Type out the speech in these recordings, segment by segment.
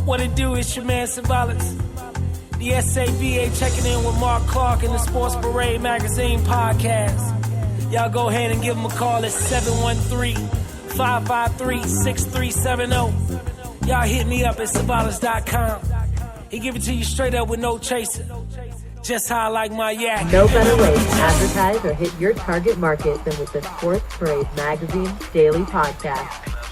What it do is your man Savalas. The SAVA checking in with Mark Clark in the Sports Parade Magazine podcast. Y'all go ahead and give him a call at 713-553-6370. Y'all hit me up at Savalas.com. He give it to you straight up with no chaser. Just how I like my yak. No better way to advertise or hit your target market than with the Sports Parade Magazine Daily Podcast.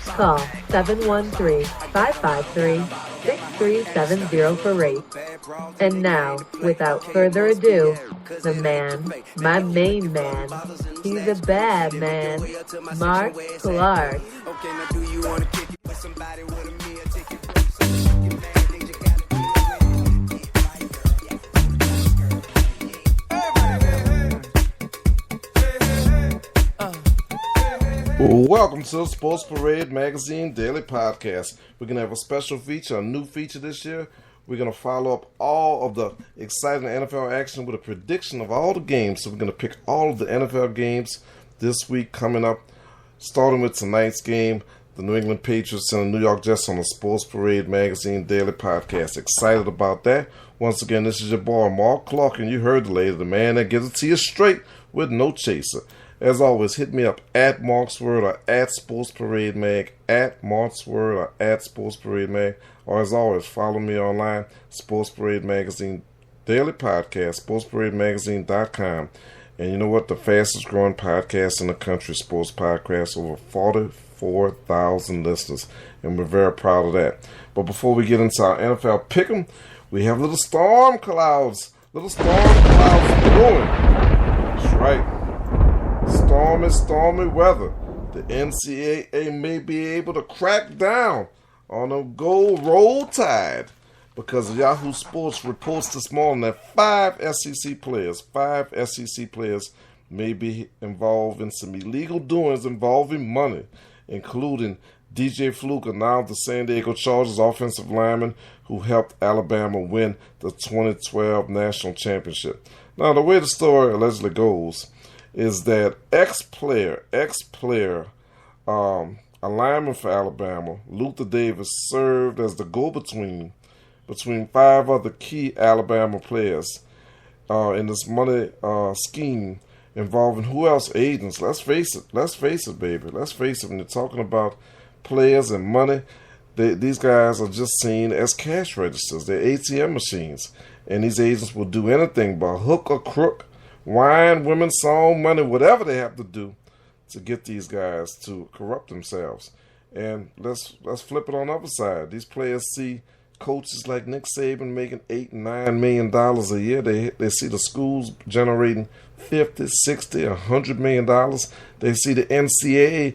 Call 713-553-6370 for rates. And now, without further ado, the man, my main man, he's a bad man, Mark Clark. Welcome to the Sports Parade Magazine Daily Podcast. We're going to have a special feature, a new feature this year. We're going to follow up all of the exciting NFL action with a prediction of all the games. So we're going to pick all of the NFL games this week coming up, starting with tonight's game, the New England Patriots and the New York Jets on the Sports Parade Magazine Daily Podcast. Excited about that. Once again, this is your boy, Mark Clark, and you heard the lady, the man that gives it to you straight with no chaser. As always, hit me up at Mark's Word or at Sports Parade Mag, at Mark's Word or at Sports Parade Mag, or as always, follow me online, Sports Parade Magazine Daily Podcast, sportsparademagazine.com. And you know what? The fastest growing podcast in the country, Sports Podcast, over 44,000 listeners, and we're very proud of that. But before we get into our NFL pick'em, we have little storm clouds brewing. That's right. Stormy weather. The NCAA may be able to crack down on a gold roll tide because Yahoo Sports reports this morning that five SEC players may be involved in some illegal doings involving money, including DJ Fluker, now the San Diego Chargers offensive lineman who helped Alabama win the 2012 national championship. Now, the way the story allegedly goes is that ex-player, a lineman for Alabama, Luther Davis, served as the go-between between five other key Alabama players in this money scheme involving who else? Agents. Let's face it, baby. Let's face it. When you're talking about players and money, these guys are just seen as cash registers. They're ATM machines. And these agents will do anything by hook or crook, wine, women, song, money, whatever they have to do to get these guys to corrupt themselves. And let's flip it on the other side. These players see coaches like Nick Saban making $8 and $9 million a year. They see the schools generating $50, $60, $100 million. They see the NCAA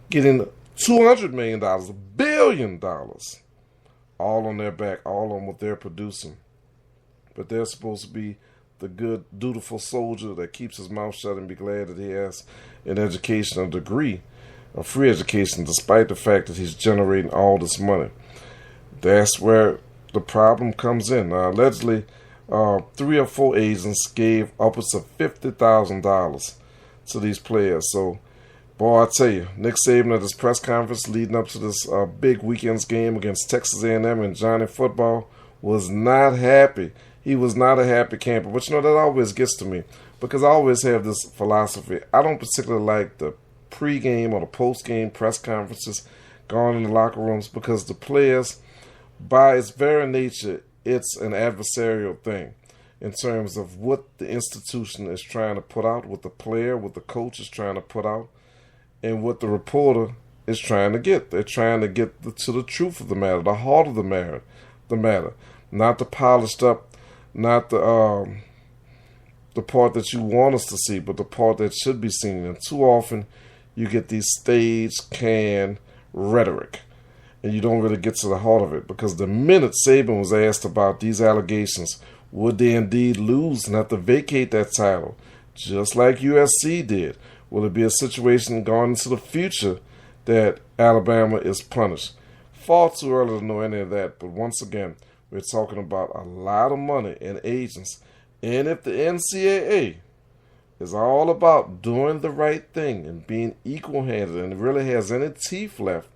getting $200 million, $1 billion, all on their back, all on what they're producing. But they're supposed to be the good, dutiful soldier that keeps his mouth shut and be glad that he has an education, a degree, a free education, despite the fact that he's generating all this money. That's where the problem comes in. Now, allegedly, 3 or 4 agents gave upwards of $50,000 to these players. So, boy, I tell you, Nick Saban at his press conference leading up to this big weekend's game against Texas A&M and Johnny Football was not happy. He was not a happy camper. But you know, that always gets to me because I always have this philosophy. I don't particularly like the pregame or the postgame press conferences going in the locker rooms because the players, by its very nature, it's an adversarial thing in terms of what the institution is trying to put out, what the player, what the coach is trying to put out, and what the reporter is trying to get. They're trying to get to the truth of the matter, the heart of the matter, not the polished up, not the part that you want us to see, but the part that should be seen. And too often you get these staged, canned rhetoric, and you don't really get to the heart of it. Because the minute Saban was asked about these allegations, would they indeed lose and have to vacate that title, just like USC did? Will it be a situation going into the future that Alabama is punished? Far too early to know any of that, but once again, we're talking about a lot of money and agents. And if the NCAA is all about doing the right thing and being equal-handed and really has any teeth left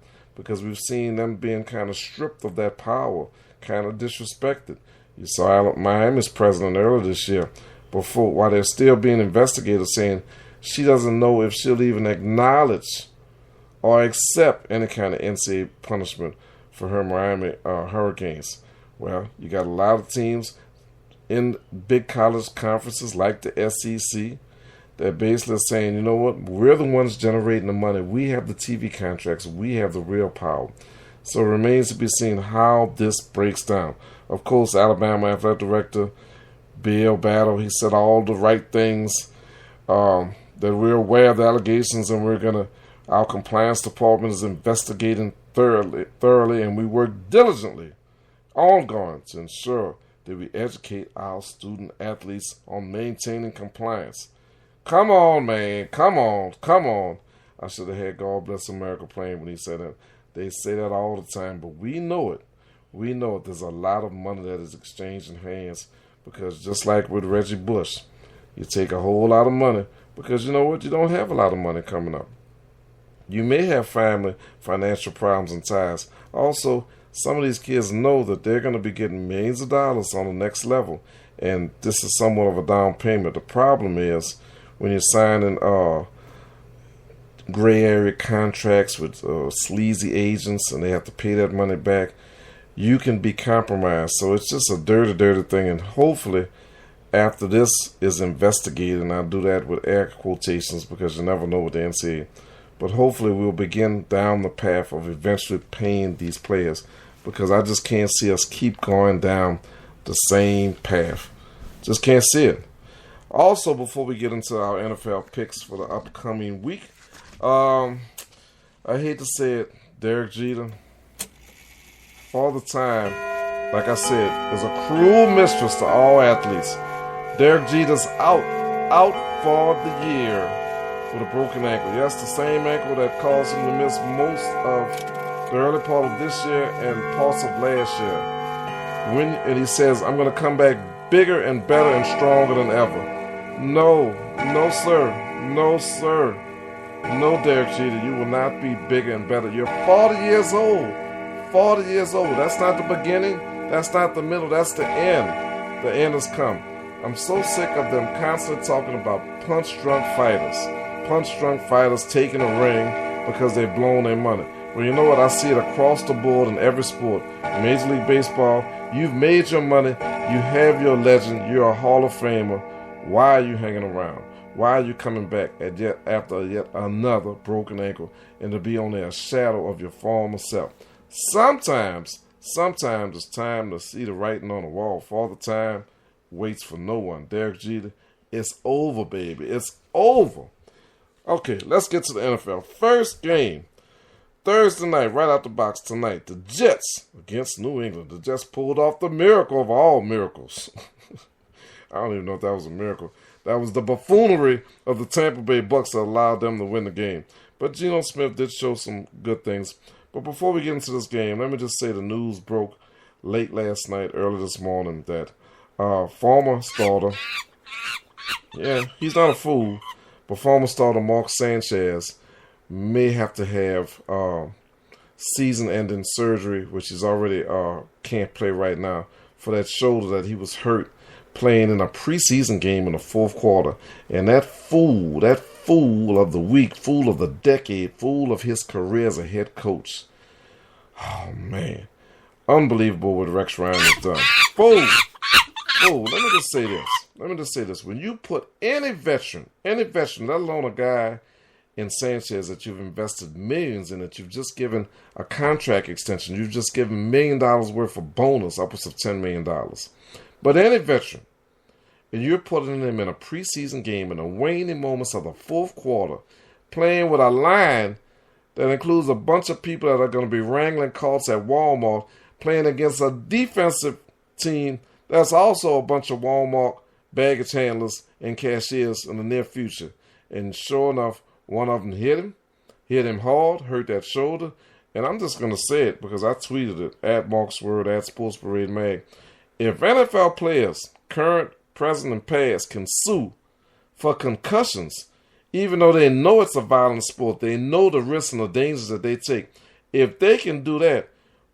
because we've seen them being kind of stripped of that power, kind of disrespected. You saw Miami's president earlier this year, while they're still being investigated, saying she doesn't know if she'll even acknowledge or accept any kind of NCAA punishment for her Miami Hurricanes. Well, you got a lot of teams in big college conferences like the SEC that basically are saying, you know what, we're the ones generating the money. We have the TV contracts. We have the real power. So it remains to be seen how this breaks down. Of course, Alabama Athletic Director Bill Battle, he said all the right things, that we're aware of the allegations and our compliance department is investigating thoroughly, and we work diligently, ongoing, to ensure that we educate our student athletes on maintaining compliance. Come on, man. Come on. I should have had God Bless America playing when he said that. They say that all the time, but we know it. We know it. There's a lot of money that is exchanged in hands because just like with Reggie Bush, you take a whole lot of money because you know what? You don't have a lot of money coming up. You may have financial problems and ties. Also, some of these kids know that they're going to be getting millions of dollars on the next level, and this is somewhat of a down payment. The problem is when you're signing gray area contracts with sleazy agents and they have to pay that money back, you can be compromised. So it's just a dirty thing, and hopefully after this is investigated, and I'll do that with air quotations because you never know with the NCAA, but hopefully we'll begin down the path of eventually paying these players, because I just can't see us keep going down the same path. Just can't see it. Also, before we get into our NFL picks for the upcoming week, I hate to say it, Derek Jeter, all the time, like I said, is a cruel mistress to all athletes. Derek Jeter's out for the year with a broken ankle. Yes, the same ankle that caused him to miss most of the early part of this year and parts of last year. And he says, I'm going to come back bigger and better and stronger than ever. No, sir. No, Derek Jeter, you will not be bigger and better. You're 40 years old. 40 years old. That's not the beginning. That's not the middle. That's the end. The end has come. I'm so sick of them constantly talking about punch-drunk fighters taking a ring because they've blown their money. Well, you know what? I see it across the board in every sport. Major League Baseball, you've made your money. You have your legend. You're a Hall of Famer. Why are you hanging around? Why are you coming back after yet another broken ankle and to be only a shadow of your former self? Sometimes it's time to see the writing on the wall. For all the time waits for no one. Derek Jeter, it's over, baby. It's over. Okay, let's get to the NFL. First game, Thursday night, right out the box tonight. The Jets against New England. The Jets pulled off the miracle of all miracles. I don't even know if that was a miracle. That was the buffoonery of the Tampa Bay Bucks that allowed them to win the game. But Geno Smith did show some good things. But before we get into this game, let me just say the news broke late last night, early this morning, that former starter, yeah, he's not a fool, but former starter Mark Sanchez may have to have season-ending surgery, which he's already can't play right now, for that shoulder that he was hurt playing in a preseason game in the fourth quarter. And that fool of the week, fool of the decade, fool of his career as a head coach. Oh, man. Unbelievable what Rex Ryan has done. Fool. Let me just say this. When you put any veteran, let alone a guy in Sanchez that you've invested millions in, that you've just given a contract extension, you've just given $1 million worth of bonus, upwards of $10 million. But any veteran, and you're putting him in a preseason game in the waning moments of the fourth quarter, playing with a line that includes a bunch of people that are going to be wrangling carts at Walmart, playing against a defensive team that's also a bunch of Walmart baggage handlers and cashiers in the near future. And sure enough, one of them hit him hard, hurt that shoulder. And I'm just going to say it because I tweeted it, at Mark's Word, at Sports Parade Mag. If NFL players, current, present, and past, can sue for concussions, even though they know it's a violent sport, they know the risks and the dangers that they take, If they can do that,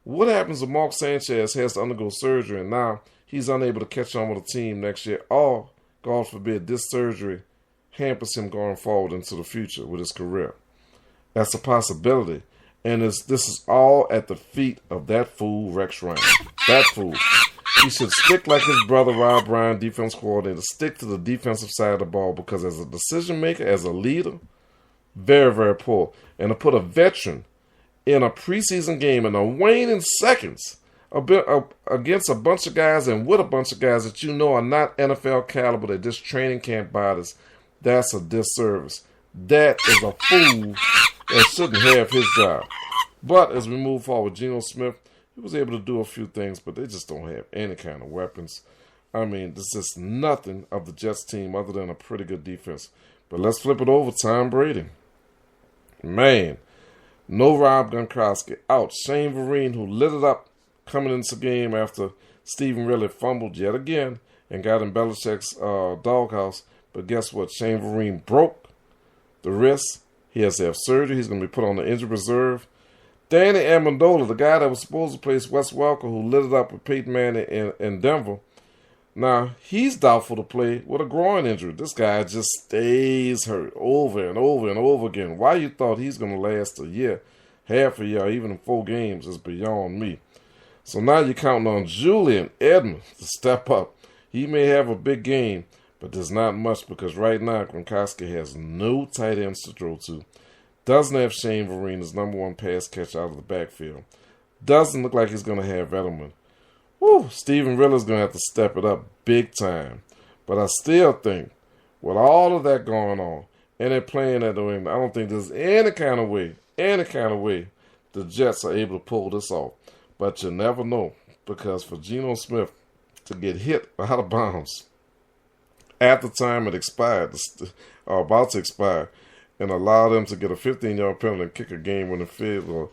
what happens if Mark Sanchez has to undergo surgery and now he's unable to catch on with the team next year? Or, God forbid, this surgery hampers him going forward into the future with his career. That's a possibility. And this is all at the feet of that fool, Rex Ryan. That fool. He should stick like his brother, Rob Ryan, defense coordinator, stick to the defensive side of the ball because as a decision maker, as a leader, very, very poor. And to put a veteran in a preseason game in a waning seconds against a bunch of guys and with a bunch of guys that you know are not NFL caliber, they're just training camp bodies, that's a disservice. That is a fool that shouldn't have his job. But as we move forward, Geno Smith, he was able to do a few things, but they just don't have any kind of weapons. I mean, there's just nothing of the Jets team other than a pretty good defense. But let's flip it over. Tom Brady. Man, no Rob Gronkowski. Out. Shane Vereen, who lit it up coming into the game after Stephen Riley fumbled yet again and got in Belichick's doghouse. But guess what? Shane Vereen broke the wrist. He has to have surgery. He's going to be put on the injured reserve. Danny Amendola, the guy that was supposed to place Wes Welker, who lit it up with Peyton Manning in Denver. Now, he's doubtful to play with a groin injury. This guy just stays hurt over and over and over again. Why you thought he's going to last a year, half a year, even in 4 games is beyond me. So now you're counting on Julian Edelman to step up. He may have a big game, but there's not much because right now Gronkowski has no tight ends to throw to. Doesn't have Shane Vereen as number 1 pass catcher out of the backfield. Doesn't look like he's going to have Edelman. Woo, Stephen Riller's going to have to step it up big time. But I still think, with all of that going on, and they're playing at New England, I don't think there's any kind of way the Jets are able to pull this off. But you never know, because for Geno Smith to get hit out of bounds at the time it expired, or about to expire, and allow them to get a 15-yard penalty and kick a game-winning field goal.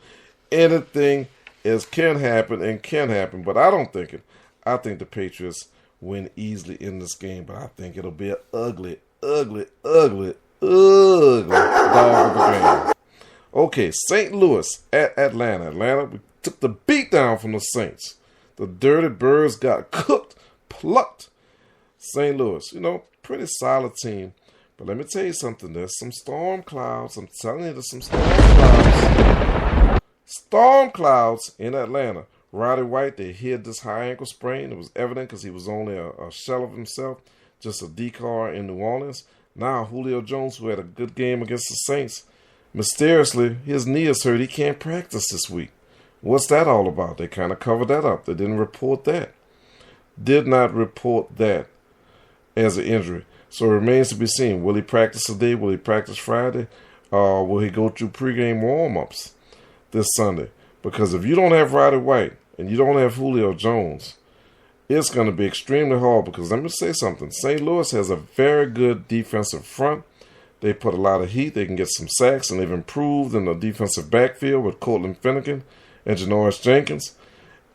Anything can happen, but I don't think it. I think the Patriots win easily in this game, but I think it'll be an ugly dog of a game. Okay, St. Louis at Atlanta. Atlanta, we took the beat down from the Saints. The Dirty Birds got cooked, plucked. St. Louis, pretty solid team. But let me tell you something. There's some storm clouds. I'm telling you, there's some storm clouds. Storm clouds in Atlanta. Roddy White, they hid this high ankle sprain. It was evident because he was only a shell of himself, just a decoy in New Orleans. Now, Julio Jones, who had a good game against the Saints, mysteriously, his knee is hurt. He can't practice this week. What's that all about? They kind of covered that up. They didn't report that. Did not report that as an injury. So it remains to be seen. Will he practice today? Will he practice Friday? Will he go through pregame warm-ups this Sunday? Because if you don't have Roddy White and you don't have Julio Jones, it's going to be extremely hard because let me say something. St. Louis has a very good defensive front. They put a lot of heat. They can get some sacks, and they've improved in the defensive backfield with Cortland Finnegan and Janoris Jenkins.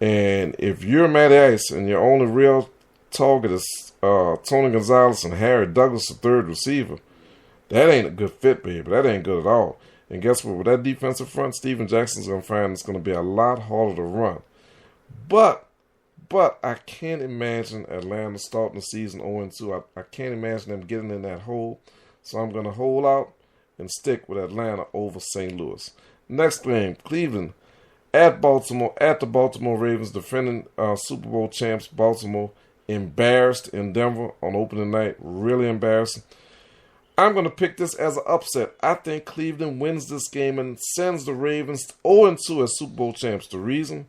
And if you're Matty Ice and your only real target is Tony Gonzalez and Harry Douglas, the third receiver, that ain't a good fit, baby. That ain't good at all. And guess what? With that defensive front, Steven Jackson's going to find it's going to be a lot harder to run. But I can't imagine Atlanta starting the season 0-2. I can't imagine them getting in that hole. So I'm going to hold out and stick with Atlanta over St. Louis. Next game, Cleveland at Baltimore, at the Baltimore Ravens, defending Super Bowl champs Baltimore. Embarrassed in Denver on opening night. Really embarrassing. I'm going to pick this as an upset. I think Cleveland wins this game and sends the Ravens 0-2 as Super Bowl champs. The reason?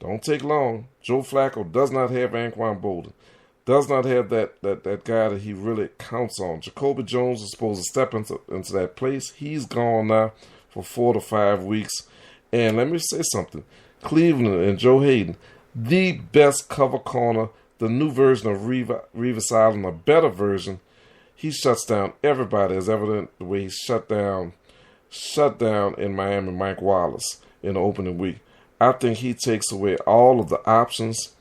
Don't take long. Joe Flacco does not have Anquan Bolden. Does not have that guy that he really counts on. Jacoby Jones is supposed to step into that place. He's gone now for 4 to 5 weeks. And let me say something. Cleveland and Joe Hayden, the best cover corner, the new version of Revis Island, a better version. He shuts down everybody, as evident the way he shut down in Miami Mike Wallace in the opening week. I think he takes away all of the options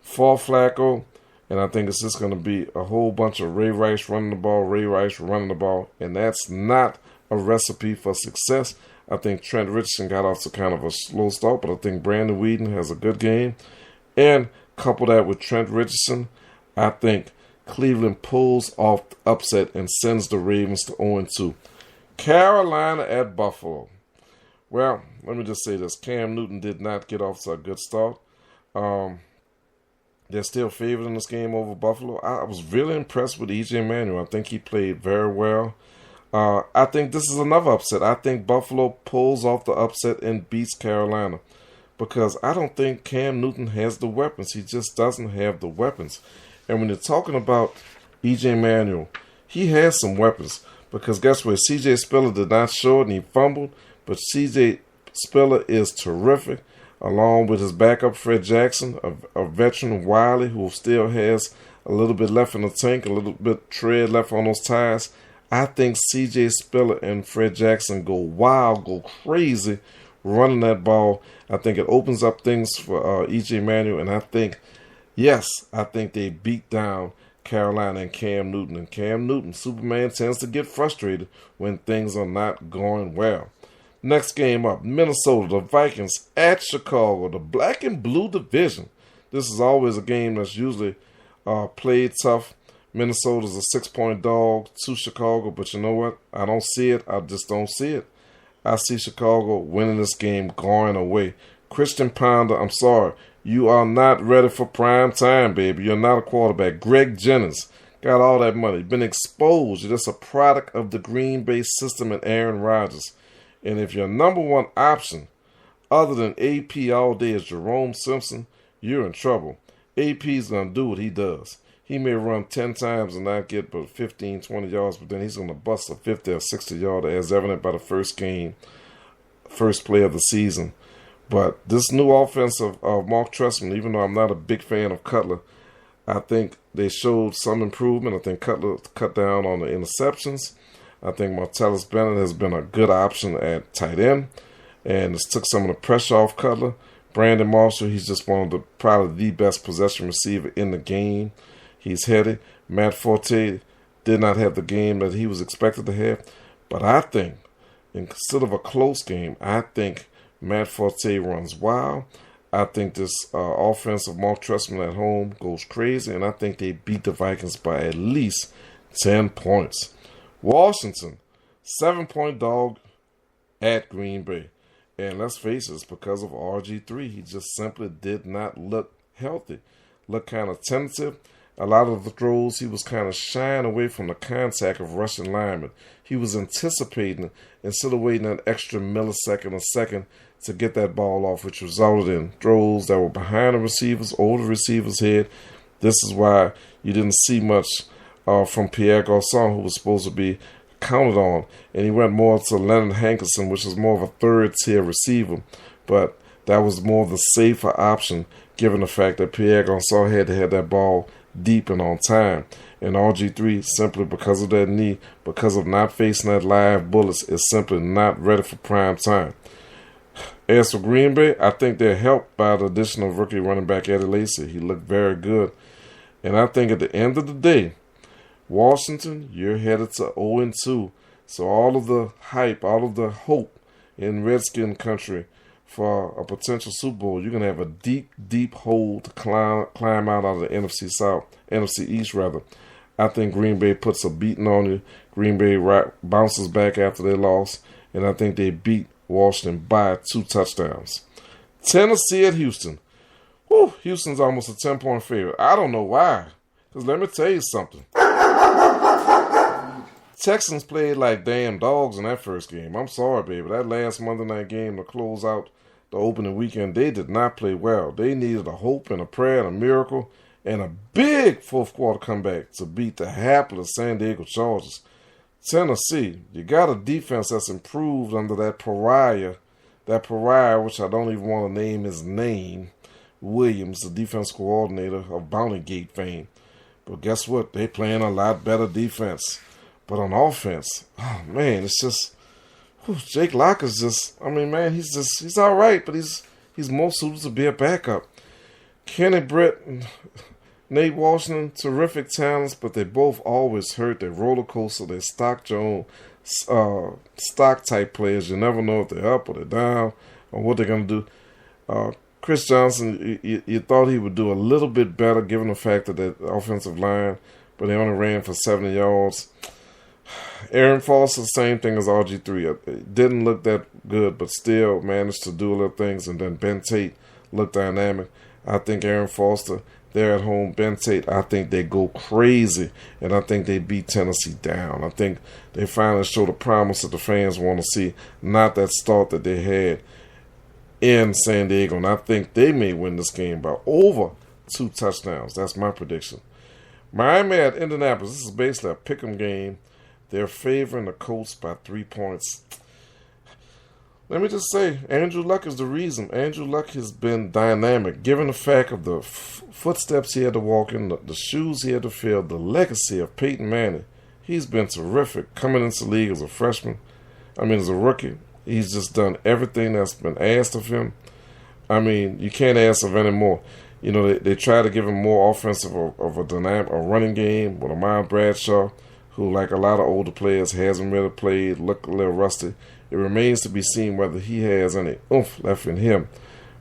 for Flacco, and I think it's just going to be a whole bunch of Ray Rice running the ball, and that's not a recipe for success. I think Trent Richardson got off to kind of a slow start, but I think Brandon Whedon has a good game. And couple that with Trent Richardson, I think Cleveland pulls off the upset and sends the Ravens to 0-2. Carolina at Buffalo. Well, let me just say this. Cam Newton did not get off to a good start. They're still favored in this game over Buffalo. I was really impressed with E.J. Manuel. I think he played very well. I think this is another upset. I think Buffalo pulls off the upset and beats Carolina because I don't think Cam Newton has the weapons. He just doesn't have the weapons. And when you're talking about E.J. Manuel, he has some weapons because guess what? C.J. Spiller did not show it and he fumbled, but C.J. Spiller is terrific, along with his backup Fred Jackson, a veteran Wiley who still has a little bit left in the tank, a little bit tread left on those tires. I think C.J. Spiller and Fred Jackson go wild, go crazy running that ball. I think it opens up things for E.J. Manuel, and I think they beat down Carolina and Cam Newton. And Cam Newton, Superman, tends to get frustrated when things are not going well. Next game up, Minnesota, the Vikings at Chicago, the black and blue division. This is always a game that's usually played tough. Minnesota's a 6-point dog to Chicago, but you know what? I don't see it. I just don't see it. I see Chicago winning this game going away. Christian Ponder, I'm sorry. You are not ready for prime time, baby. You're not a quarterback. Greg Jennings got all that money. Been exposed. You're just a product of the Green Bay system and Aaron Rodgers. And if your number one option, other than AP all day, is Jerome Simpson, you're in trouble. AP's going to do what he does. He may run 10 times and not get but 15, 20 yards, but then he's going to bust a 50 or 60-yarder, as evident by the first game, first play of the season. But this new offense of Mark Trestman, even though I'm not a big fan of Cutler, I think they showed some improvement. I think Cutler cut down on the interceptions. I think Martellus Bennett has been a good option at tight end, and it's took some of the pressure off Cutler. Brandon Marshall, he's just probably the best possession receiver in the game. He's heady. Matt Forte did not have the game that he was expected to have. But I think, instead of a close game, I think Matt Forte runs wild. I think this offense of Mark Trestman at home goes crazy, and I think they beat the Vikings by at least 10 points. Washington, 7-point dog at Green Bay. And let's face it, it's because of RG3. He just simply did not look healthy. Looked kind of tentative. A lot of the throws, he was kind of shying away from the contact of rushing linemen. He was anticipating instead of waiting an extra millisecond or second to get that ball off, which resulted in throws that were behind the receivers, over the receiver's head. This is why you didn't see much from Pierre Garçon, who was supposed to be counted on. And he went more to Leonard Hankerson, which is more of a third-tier receiver. But that was more of the safer option, given the fact that Pierre Garçon had to have that ball deep and on time. And RG3, simply because of that knee, because of not facing that live bullets, is simply not ready for prime time. As for Green Bay, I think they're helped by the addition of rookie running back Eddie Lacy. He looked very good. And I think at the end of the day, Washington, you're headed to 0-2. So all of the hype, all of the hope in Redskin country for a potential Super Bowl, you're going to have a deep, deep hole to climb out of the NFC East rather. I think Green Bay puts a beating on you. Green Bay bounces back after they lost, and I think they beat Washington by 2 touchdowns. Tennessee at Houston. Whew, Houston's almost a 10-point favorite. I don't know why, because let me tell you something. Texans played like damn dogs in that first game. I'm sorry, baby. That last Monday night game to close out the opening weekend, they did not play well. They needed a hope and a prayer and a miracle and a big fourth quarter comeback to beat the hapless San Diego Chargers. Tennessee, you got a defense that's improved under that pariah, which I don't even want to name his name, Williams, the defense coordinator of Bounty Gate fame. But guess what? They playing a lot better defense. But on offense, oh man, it's just Jake Locker's just. I mean, man, he's all right, but he's more suited to be a backup. Kenny Britt and Nate Washington, terrific talents, but they both always hurt. They roller coaster. They stock your own stock type players. You never know if they're up or they're down or what they're going to do. Chris Johnson, you thought he would do a little bit better given the fact that the offensive line, but they only ran for 70 yards. Aaron Foster, same thing as RG3. It didn't look that good, but still managed to do little things. And then Ben Tate looked dynamic. I think Aaron Foster, they're at home. Ben Tate, I think they go crazy, and I think they beat Tennessee down. I think they finally show the promise that the fans want to see, not that start that they had in San Diego. And I think they may win this game by over 2 touchdowns. That's my prediction. Miami at Indianapolis. This is basically a pick'em game. They're favoring the Colts by 3 points. Let me just say, Andrew Luck is the reason. Andrew Luck has been dynamic, given the fact of the footsteps he had to walk in, the shoes he had to fill, the legacy of Peyton Manning. He's been terrific coming into the league as a freshman. As a rookie. He's just done everything that's been asked of him. You can't ask of any more. They try to give him more offensive of a dynamic, a running game with Ahmad Bradshaw, who, like a lot of older players, hasn't really played, look a little rusty. It remains to be seen whether he has any oomph left in him.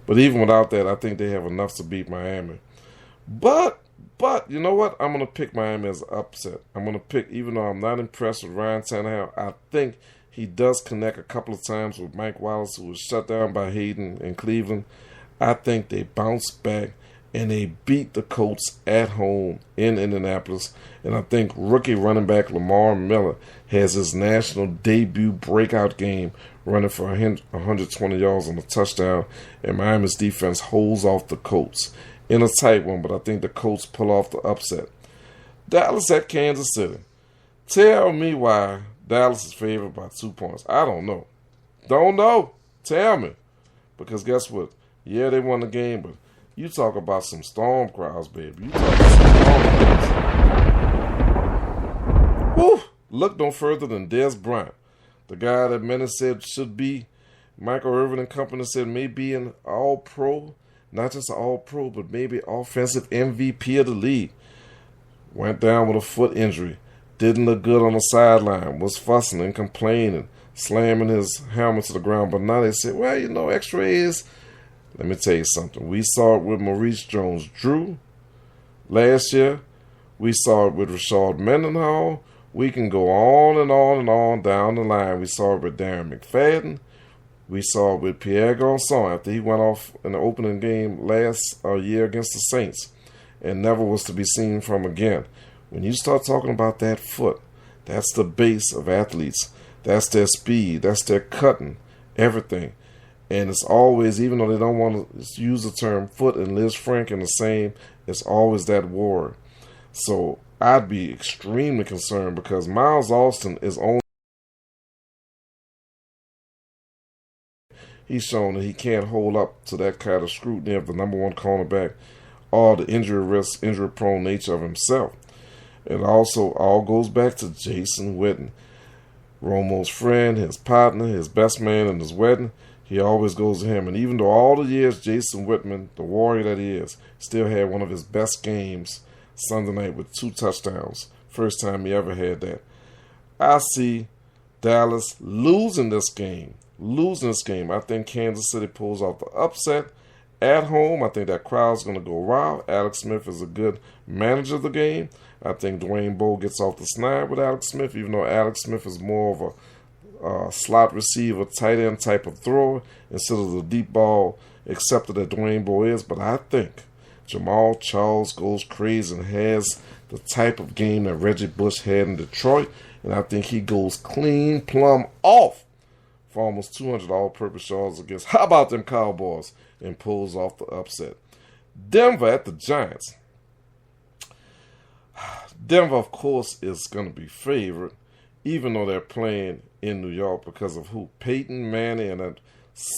But even without that, I think they have enough to beat Miami. But you know what? I'm going to pick Miami as an upset. I'm going to pick, even though I'm not impressed with Ryan Tannehill, I think he does connect a couple of times with Mike Wallace, who was shut down by Hayden in Cleveland. I think they bounce back and they beat the Colts at home in Indianapolis. And I think rookie running back Lamar Miller has his national debut breakout game, running for 120 yards on a touchdown. And Miami's defense holds off the Colts in a tight one, but I think the Colts pull off the upset. Dallas at Kansas City. Tell me why Dallas is favored by 2 points. I don't know. Don't know. Tell me. Because guess what? Yeah, they won the game, but you talk about some storm crowds, baby. You talk about some storm crowds. Woo! Look no further than Des Bryant, the guy that many said should be, Michael Irvin and company said may be an all-pro, not just an all-pro, but maybe offensive MVP of the league. Went down with a foot injury. Didn't look good on the sideline. Was fussing and complaining, slamming his helmet to the ground. But now they said, well, X-rays. Let me tell you something. We saw it with Maurice Jones-Drew last year. We saw it with Rashard Mendenhall. We can go on and on and on down the line. We saw it with Darren McFadden. We saw it with Pierre Garçon after he went off in the opening game last year against the Saints and never was to be seen from again. When you start talking about that foot, that's the base of athletes. That's their speed. That's their cutting, everything. And it's always, even though they don't want to use the term foot and Liz Frank in the same, it's always that war. So I'd be extremely concerned because Miles Austin is only, he's shown that he can't hold up to that kind of scrutiny of the number one cornerback or the injury risk, injury prone nature of himself. It also all goes back to Jason Witten, Romo's friend, his partner, his best man in his wedding. He always goes to him. And even though all the years Jason Whitman, the warrior that he is, still had one of his best games Sunday night with 2 touchdowns. First time he ever had that. I see Dallas losing this game. I think Kansas City pulls off the upset at home. I think that crowd's going to go wild. Alex Smith is a good manager of the game. I think Dwayne Bowe gets off the snide with Alex Smith, even though Alex Smith is more of a slot receiver, tight end type of thrower instead of the deep ball acceptor that Dwayne Bowe is. But I think Jamal Charles goes crazy and has the type of game that Reggie Bush had in Detroit. And I think he goes clean plumb off for almost 200 all-purpose yards against, how about them Cowboys, and pulls off the upset. Denver at the Giants. Denver, of course, is going to be favored, even though they're playing in New York because of who? Peyton Manning and that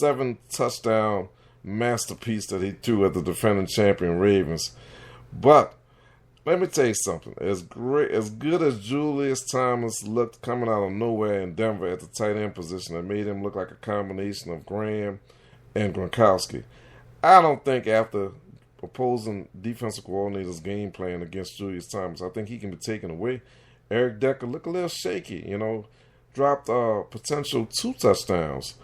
7-touchdown masterpiece that he threw at the defending champion Ravens. But let me tell you something. As good as Julius Thomas looked coming out of nowhere in Denver at the tight end position, that made him look like a combination of Graham and Gronkowski. I don't think after opposing defensive coordinators' game plan against Julius Thomas, I think he can be taken away. Eric Decker looked a little shaky, dropped potential 2 touchdowns.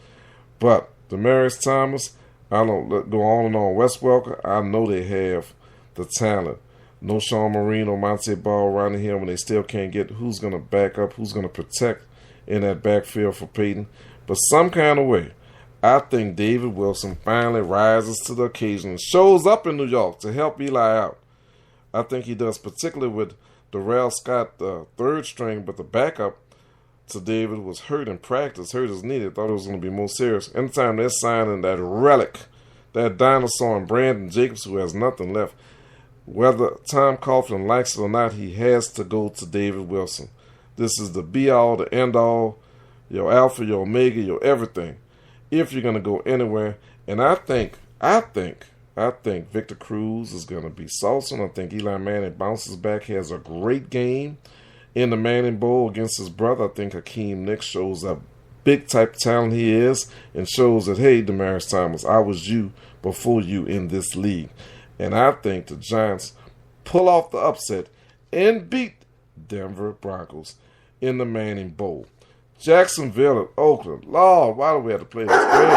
But Demaryius Thomas, I don't go on and on. Wes Welker, I know they have the talent. No Sean Marino, Monte Ball running here when they still can't get who's going to back up, who's going to protect in that backfield for Peyton. But some kind of way, I think David Wilson finally rises to the occasion and shows up in New York to help Eli out. I think he does, particularly with Darrell Scott, the third string, but the backup to David was hurt in practice, hurt as needed. Thought it was going to be more serious. Anytime they're signing that relic, that dinosaur, and Brandon Jacobs, who has nothing left, whether Tom Coughlin likes it or not, he has to go to David Wilson. This is the be-all, the end-all, your alpha, your omega, your everything. If you're going to go anywhere, and I think Victor Cruz is going to be saucing. I think Eli Manning bounces back, has a great game in the Manning Bowl against his brother. I think Hakeem Nicks shows up big type of talent he is and shows that, hey, Demaryius Thomas, I was you before you in this league. And I think the Giants pull off the upset and beat Denver Broncos in the Manning Bowl. Jacksonville and Oakland. Lord, why do we have to play this game?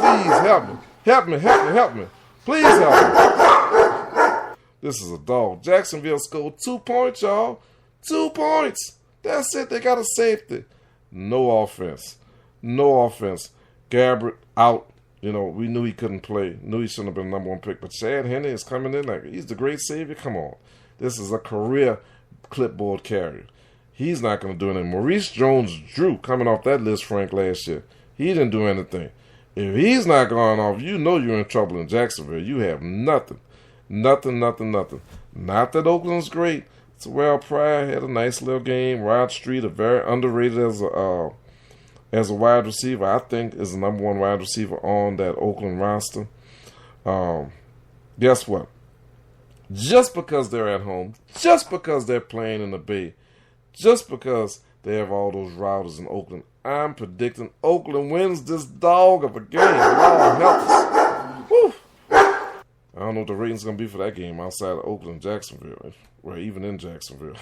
Please help me. Help me, help me, help me. Please help me. This is a dog. Jacksonville scored 2 points, y'all. 2 points. That's it. They got a safety. No offense. No offense. Gabbert out. You know, we knew he couldn't play. Knew he shouldn't have been the number 1 pick. But Chad Henne is coming in like he's the great savior. Come on. This is a career clipboard carrier. He's not going to do anything. Maurice Jones-Drew coming off that list, Frank, last year. He didn't do anything. If he's not going off, you know you're in trouble in Jacksonville. You have nothing. Nothing. Not that Oakland's great. Terrell Pryor had a nice little game. Rod Street, a very underrated as a wide receiver. I think is the number 1 wide receiver on that Oakland roster. Guess what? Just because they're at home, just because they're playing in the Bay, just because they have all those routers in Oakland, I'm predicting Oakland wins this dog of a game. Lord help us. Woo. I don't know what the rating's going to be for that game outside of Oakland, Jacksonville, or even in Jacksonville.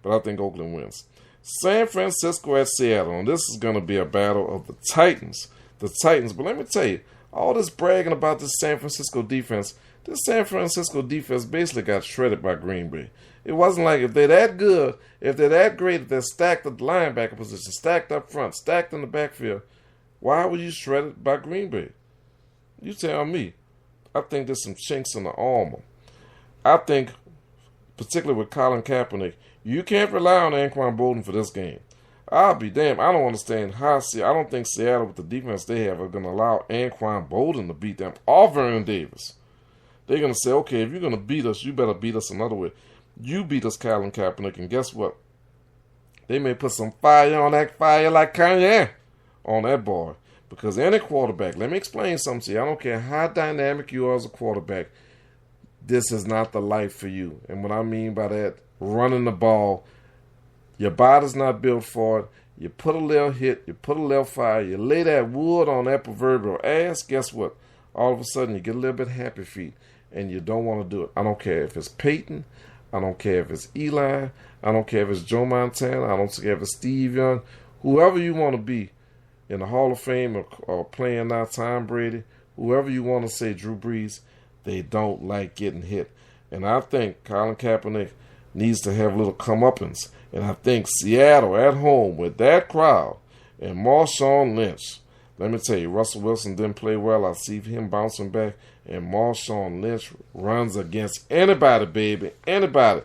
But I think Oakland wins. San Francisco at Seattle, and this is going to be a battle of the Titans. The Titans, but let me tell you, all this bragging about this San Francisco defense basically got shredded by Green Bay. It wasn't like if they're that good, if they're that great, if they're stacked at the linebacker position, stacked up front, stacked in the backfield, why were you shredded by Green Bay? You tell me. I think there's some chinks in the armor. I think, particularly with Colin Kaepernick, you can't rely on Anquan Bolden for this game. I'll be damned. I don't understand how. I don't think Seattle, with the defense they have, are going to allow Anquan Bolden to beat them or Vernon Davis. They're going to say, okay, if you're going to beat us, you better beat us another way. You beat us, Colin Kaepernick, and guess what? They may put some fire on that fire like Kanye on that boy. Because any quarterback, let me explain something to you. I don't care how dynamic you are as a quarterback, this is not the life for you. And what I mean by that, running the ball, your body's not built for it. You put a little hit, you put a little fire, you lay that wood on that proverbial ass, guess what? All of a sudden you get a little bit happy feet and you don't want to do it. I don't care if it's Peyton, I don't care if it's Eli, I don't care if it's Joe Montana, I don't care if it's Steve Young, whoever you want to be in the Hall of Fame or playing now, Tom Brady, whoever you want to say, Drew Brees, they don't like getting hit. And I think Colin Kaepernick needs to have a little comeuppance. And I think Seattle at home with that crowd and Marshawn Lynch, let me tell you, Russell Wilson didn't play well. I see him bouncing back. And Marshawn Lynch runs against anybody, baby, anybody.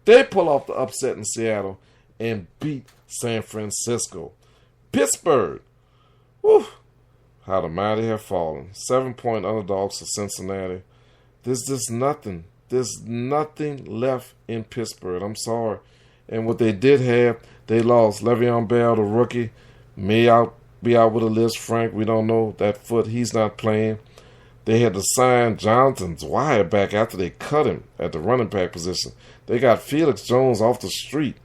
They pull off the upset in Seattle and beat San Francisco. Pittsburgh, whew, how the mighty have fallen. 7-point underdogs to Cincinnati. There's nothing. There's nothing left in Pittsburgh. I'm sorry. And what they did have, they lost. Le'Veon Bell, the rookie, may be out with a list. Frank, we don't know. That foot, he's not playing. They had to sign Jonathan Dwyer back after they cut him at the running back position. They got Felix Jones off the street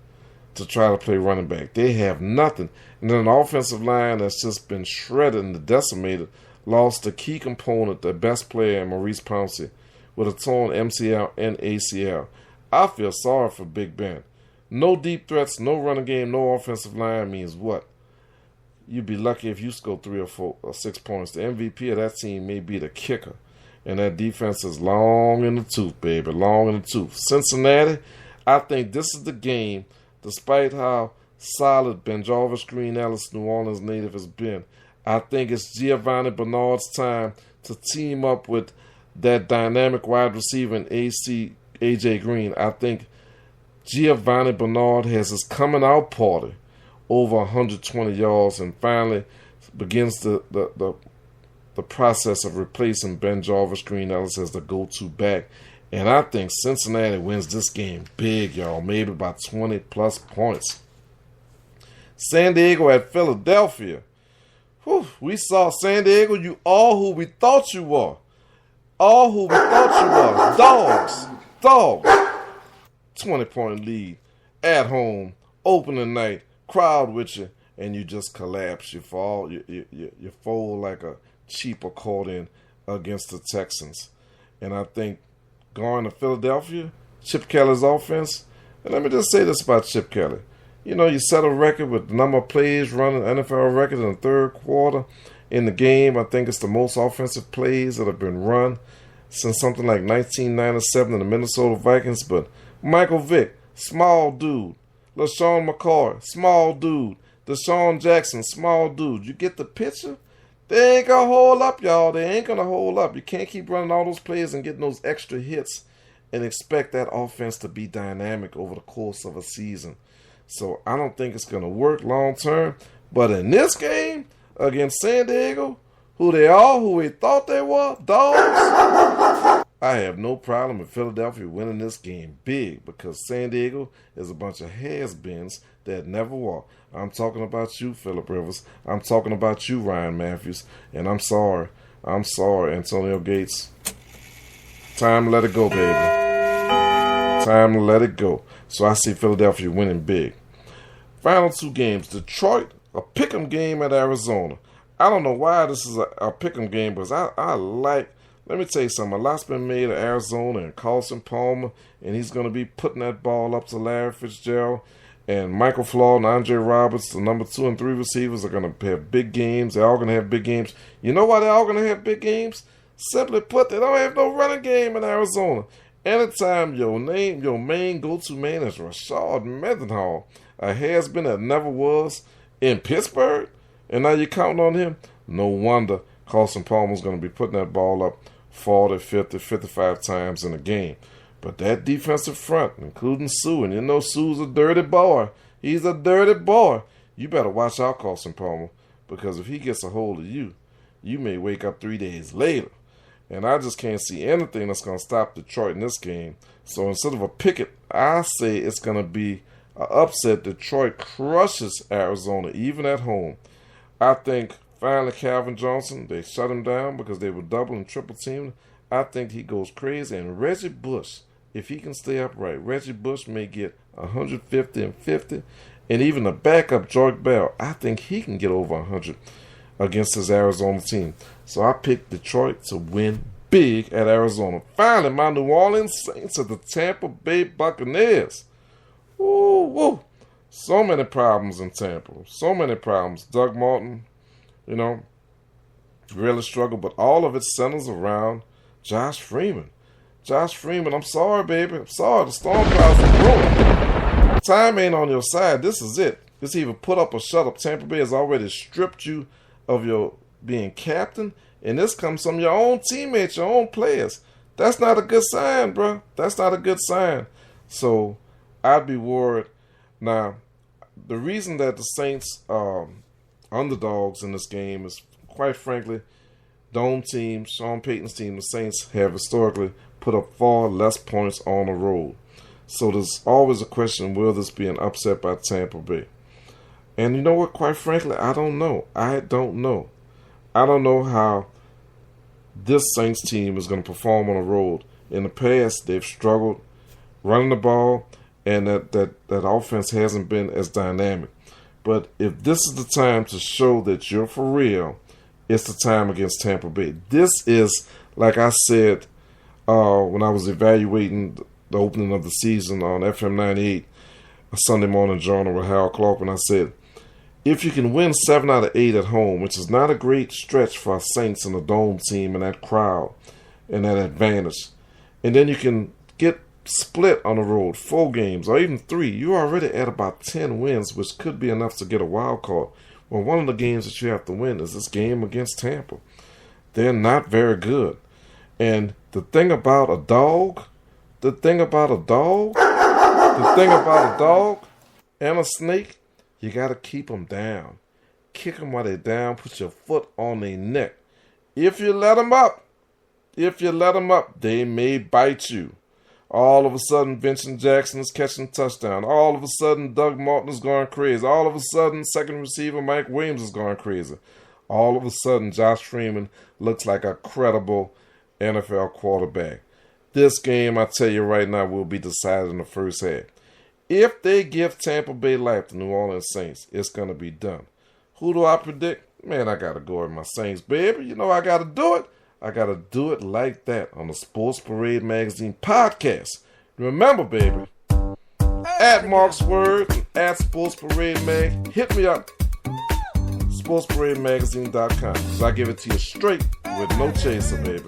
to try to play running back. They have nothing. And then an offensive line that's just been shredded and decimated lost a key component, the best player, Maurice Pouncey, with a torn MCL and ACL. I feel sorry for Big Ben. No deep threats, no running game, no offensive line means what? you'd be lucky if you score 3 or 4 or 6 points. The MVP of that team may be the kicker. And that defense is long in the tooth, baby. Long in the tooth. Cincinnati, I think this is the game, despite how solid Ben Jarvis Green Ellis, New Orleans native, has been. I think it's Giovanni Bernard's time to team up with that dynamic wide receiver in A.J. Green. I think Giovanni Bernard has his coming out party over 120 yards and finally begins the process of replacing Ben Jarvis Green Ellis as the go-to back. And I think Cincinnati wins this game big, y'all, maybe by 20-plus points. San Diego at Philadelphia. Whew, we saw San Diego, you all who we thought you were. All who we thought you were. Dogs. 20-point lead at home, opening night, crowd with you, and you just collapse. You fall, you fold like a cheap accordion against the Texans. And I think going to Philadelphia, Chip Kelly's offense, and let me just say this about Chip Kelly. You know, you set a record with the number of plays running, NFL record in the third quarter in the game. I think it's the most offensive plays that have been run since something like 1997 in the Minnesota Vikings. But Michael Vick, small dude. LaShawn McCoy, small dude. Deshaun Jackson, small dude. You get the picture? They ain't going to hold up, y'all. They ain't going to hold up. You can't keep running all those plays and getting those extra hits and expect that offense to be dynamic over the course of a season. So I don't think it's going to work long term. But in this game against San Diego, who we thought they were, dogs, I have no problem with Philadelphia winning this game big because San Diego is a bunch of has-beens that never walk. I'm talking about you, Phillip Rivers. I'm talking about you, Ryan Matthews. And I'm sorry, Antonio Gates. Time to let it go, baby. Time to let it go. So I see Philadelphia winning big. Final two games. Detroit, a pick'em game at Arizona. I don't know why this is a pick'em game, because I like, let me tell you something. A lot's been made of Arizona and Carson Palmer, and he's going to be putting that ball up to Larry Fitzgerald. And Michael Flaw and Andre Roberts, the number 2 and 3 receivers, are going to have big games. They're all going to have big games. You know why they're all going to have big games? Simply put, they don't have no running game in Arizona. Anytime your main go-to man is Rashard Mendenhall, a has-been that never was in Pittsburgh, and now you're counting on him, no wonder Carson Palmer's going to be putting that ball up 40, 50, 55 times in a game. But that defensive front, including Sue, and you know Sue's a dirty boy. He's a dirty boy. You better watch out, Carson Palmer, because if he gets a hold of you, you may wake up 3 days later. And I just can't see anything that's going to stop Detroit in this game. So instead of a picket, I say it's going to be an upset. Detroit crushes Arizona, even at home. I think finally Calvin Johnson, they shut him down because they were double and triple teamed. I think he goes crazy. And Reggie Bush, if he can stay upright, Reggie Bush may get 150 and 50. And even the backup, George Bell, I think he can get over 100 against his Arizona team. So I picked Detroit to win big at Arizona. Finally, my New Orleans Saints at the Tampa Bay Buccaneers. Woo. So many problems in Tampa. So many problems. Doug Martin, really struggled. But all of it centers around Josh Freeman. Josh Freeman, I'm sorry, baby. I'm sorry. The storm clouds are brewing. Time ain't on your side. This is it. It's either put up or shut up. Tampa Bay has already stripped you of your being captain, and this comes from your own teammates, your own players. That's not a good sign, bro. That's not a good sign. So I'd be worried. Now, the reason that the Saints are underdogs in this game is, quite frankly, Dome team, Sean Payton's team, the Saints have historically put up far less points on the road. So there's always a question, will this be an upset by Tampa Bay? And you know what, quite frankly, I don't know. I don't know how this Saints team is going to perform on the road. In the past, they've struggled running the ball, and that offense hasn't been as dynamic. But if this is the time to show that you're for real, it's the time against Tampa Bay. This is, like I said when I was evaluating the opening of the season on FM 98, a Sunday morning journal with Harold Clark, when I said, If you can win 7 out of 8 at home, which is not a great stretch for a Saints and a Dome team and that crowd and that advantage, and then you can get split on the road, 4 games or even 3, you're already at about 10 wins, which could be enough to get a wild card. Well, one of the games that you have to win is this game against Tampa. They're not very good. And the thing about a dog and a snake, you got to keep them down. Kick them while they're down. Put your foot on their neck. If you let them up, they may bite you. All of a sudden, Vincent Jackson is catching a touchdown. All of a sudden, Doug Martin is going crazy. All of a sudden, second receiver Mike Williams is going crazy. All of a sudden, Josh Freeman looks like a credible NFL quarterback. This game, I tell you right now, will be decided in the first half. If they give Tampa Bay life to New Orleans Saints, it's going to be done. Who do I predict? Man, I got to go with my Saints, baby. You know I got to do it. I got to do it like that on the Sports Parade Magazine podcast. Remember, baby, at Mark's Word and at Sports Parade Mag, hit me up, sportsparademagazine.com, because I give it to you straight with no chaser, baby.